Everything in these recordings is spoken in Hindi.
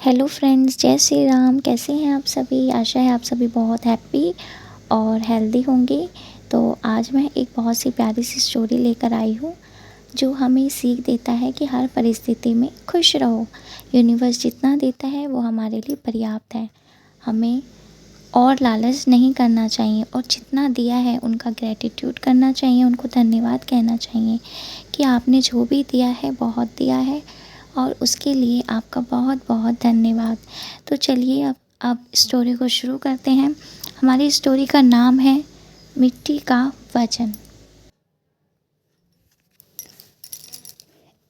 हेलो फ्रेंड्स, जय श्री राम। कैसे हैं आप सभी? आशा है आप सभी बहुत हैप्पी और हेल्दी होंगे। तो आज मैं एक बहुत सी प्यारी सी स्टोरी लेकर आई हूँ जो हमें सीख देता है कि हर परिस्थिति में खुश रहो। यूनिवर्स जितना देता है वो हमारे लिए पर्याप्त है। हमें और लालच नहीं करना चाहिए और जितना दिया है उनका ग्रैटिट्यूड करना चाहिए, उनको धन्यवाद कहना चाहिए कि आपने जो भी दिया है बहुत दिया है और उसके लिए आपका बहुत बहुत धन्यवाद। तो चलिए अब स्टोरी को शुरू करते हैं। हमारी स्टोरी का नाम है मिट्टी का वजन।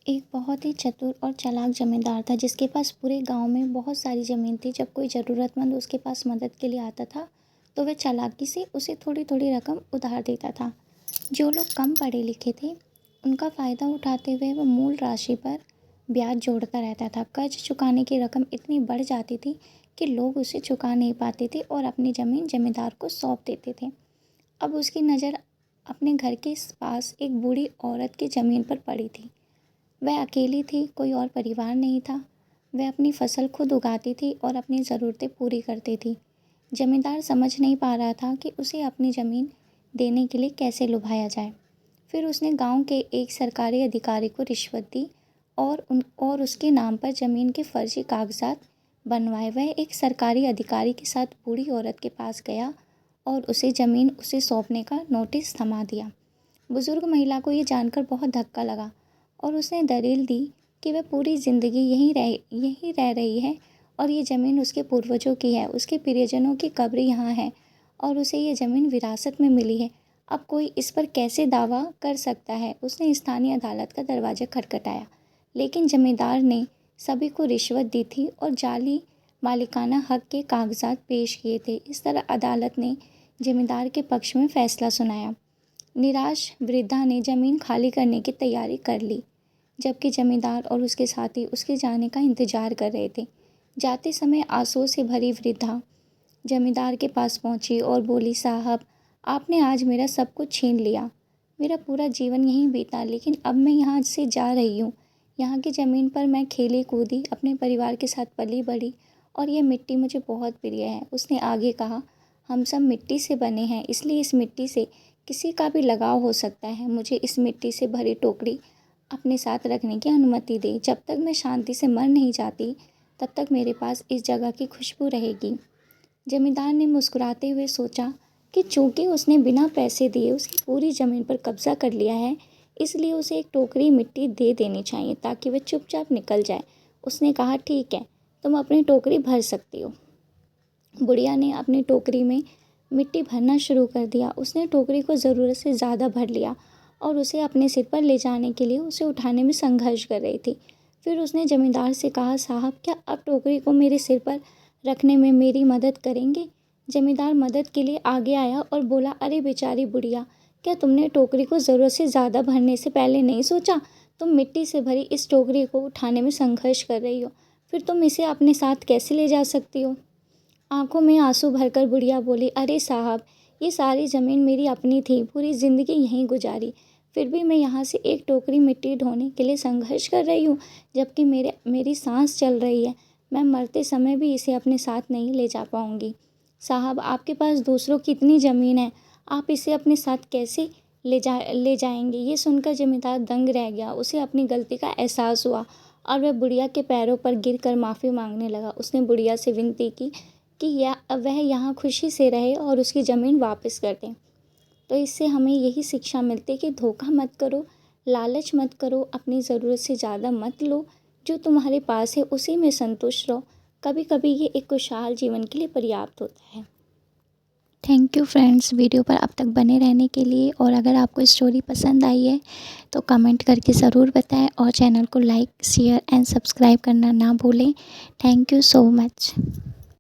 एक बहुत ही चतुर और चालाक जमींदार था जिसके पास पूरे गांव में बहुत सारी ज़मीन थी। जब कोई ज़रूरतमंद उसके पास मदद के लिए आता था तो वह चालाकी से उसे थोड़ी थोड़ी रकम उधार देता था। जो लोग कम पढ़े लिखे थे उनका फ़ायदा उठाते हुए वह मूल राशि पर ब्याज जोड़ता रहता था। कर्ज चुकाने की रकम इतनी बढ़ जाती थी कि लोग उसे चुका नहीं पाते थे और अपनी ज़मीन जमींदार को सौंप देते थे। अब उसकी नज़र अपने घर के पास एक बूढ़ी औरत की ज़मीन पर पड़ी थी। वह अकेली थी, कोई और परिवार नहीं था। वह अपनी फसल खुद उगाती थी और अपनी ज़रूरतें पूरी करती थी। जमींदार समझ नहीं पा रहा था कि उसे अपनी ज़मीन देने के लिए कैसे लुभाया जाए। फिर उसने गांव के एक सरकारी अधिकारी को रिश्वत दी और उसके नाम पर ज़मीन के फर्जी कागजात बनवाए। वह एक सरकारी अधिकारी के साथ बूढ़ी औरत के पास गया और उसे सौंपने का नोटिस थमा दिया। बुजुर्ग महिला को ये जानकर बहुत धक्का लगा और उसने दलील दी कि वह पूरी ज़िंदगी यहीं रह रही है और ये ज़मीन उसके पूर्वजों की है। उसके प्रियजनों की कब्र यहाँ है और उसे ये ज़मीन विरासत में मिली है। अब कोई इस पर कैसे दावा कर सकता है? उसने स्थानीय अदालत का दरवाज़ा खटखटाया, लेकिन जमींदार ने सभी को रिश्वत दी थी और जाली मालिकाना हक के कागजात पेश किए थे। इस तरह अदालत ने जमींदार के पक्ष में फैसला सुनाया। निराश वृद्धा ने ज़मीन खाली करने की तैयारी कर ली, जबकि जमींदार और उसके साथी उसके जाने का इंतजार कर रहे थे। जाते समय आंसुओं से भरी वृद्धा जमींदार के पास पहुंची और बोली, साहब, आपने आज मेरा सब कुछ छीन लिया। मेरा पूरा जीवन यहीं बीता, लेकिन अब मैं यहाँ से जा रही हूँ। यहाँ की ज़मीन पर मैं खेली कूदी, अपने परिवार के साथ पली बढ़ी और यह मिट्टी मुझे बहुत प्रिय है। उसने आगे कहा, हम सब मिट्टी से बने हैं, इसलिए इस मिट्टी से किसी का भी लगाव हो सकता है। मुझे इस मिट्टी से भरी टोकरी अपने साथ रखने की अनुमति दे। जब तक मैं शांति से मर नहीं जाती तब तक मेरे पास इस जगह की खुशबू रहेगी। जमींदार ने मुस्कुराते हुए सोचा कि चूंकि उसने बिना पैसे दिए उसकी पूरी ज़मीन पर कब्जा कर लिया है, इसलिए उसे एक टोकरी मिट्टी दे देनी चाहिए ताकि वह चुपचाप निकल जाए। उसने कहा, ठीक है, तुम अपनी टोकरी भर सकती हो। बुढ़िया ने अपनी टोकरी में मिट्टी भरना शुरू कर दिया। उसने टोकरी को ज़रूरत से ज़्यादा भर लिया और उसे अपने सिर पर ले जाने के लिए उसे उठाने में संघर्ष कर रही थी। फिर उसने जमींदार से कहा, साहब, क्या आप टोकरी को मेरे सिर पर रखने में मेरी मदद करेंगे? जमींदार मदद के लिए आगे आया और बोला, अरे बेचारी बुढ़िया, क्या तुमने टोकरी को ज़रूरत से ज़्यादा भरने से पहले नहीं सोचा? तुम मिट्टी से भरी इस टोकरी को उठाने में संघर्ष कर रही हो, फिर तुम इसे अपने साथ कैसे ले जा सकती हो? आंखों में आंसू भरकर बुढ़िया बोली, अरे साहब, ये सारी ज़मीन मेरी अपनी थी, पूरी ज़िंदगी यहीं गुजारी, फिर भी मैं यहाँ से एक टोकरी मिट्टी ढोने के लिए संघर्ष कर रही हूँ, जबकि मेरी सांस चल रही है। मैं मरते समय भी इसे अपने साथ नहीं ले जा पाऊँगी। साहब, आपके पास दूसरों की इतनी ज़मीन है, आप इसे अपने साथ कैसे ले जाएंगे? ये सुनकर जमींदार दंग रह गया। उसे अपनी गलती का एहसास हुआ और वह बुढ़िया के पैरों पर गिरकर माफ़ी मांगने लगा। उसने बुढ़िया से विनती की कि वह यहाँ खुशी से रहे और उसकी ज़मीन वापस कर दें। तो इससे हमें यही शिक्षा मिलती है कि धोखा मत करो, लालच मत करो, अपनी ज़रूरत से ज़्यादा मत लो। जो तुम्हारे पास है उसी में संतुष्ट रहो। कभी कभी ये एक खुशहाल जीवन के लिए पर्याप्त होता है। थैंक यू फ्रेंड्स, वीडियो पर अब तक बने रहने के लिए। और अगर आपको स्टोरी पसंद आई है तो कमेंट करके ज़रूर बताएं और चैनल को लाइक, शेयर एंड सब्सक्राइब करना ना भूलें। Thank you so much.